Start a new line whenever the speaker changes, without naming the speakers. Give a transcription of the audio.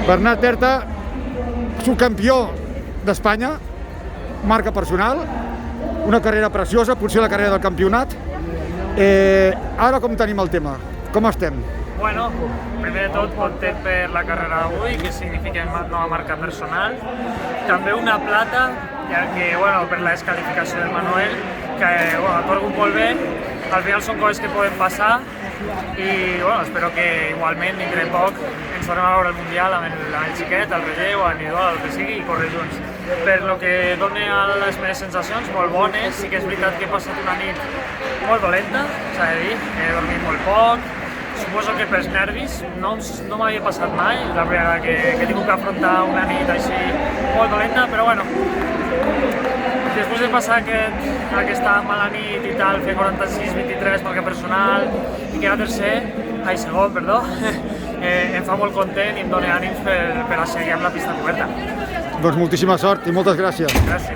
Bernat Berta, subcampió d'Espanya, marca personal, una carrera preciosa, potser la carrera del campionat. Ara com tenim el tema? Com estem?
Bueno, primer de tot, content per la carrera d'avui, que significa nova marca personal. També una plata, ja que, bueno, per la descalificació del Manuel, que ha corregut molt bé. Al final són coses que poden passar i bueno, espero que igualment dintre de poc ens tornem a veure el Mundial amb el xiquet, el relleu, el individual, el que sigui, i córrer junts. Per lo que dona a les meves sensacions, molt bones. Sí que és veritat que he passat una nit molt dolenta, s'ha de dir, he dormit molt poc. Suposo que pels nervis no m'havia passat mai, la primera que he tingut que afrontar una nit així molt dolenta, però bueno, després de passar aquesta mala nit i tal, fer 46-23 marca personal i quedar segon, perdó, em fa molt content i em dona ànims per a seguir amb la pista coberta.
Doncs moltíssima sort i moltes gràcies.
Gràcies.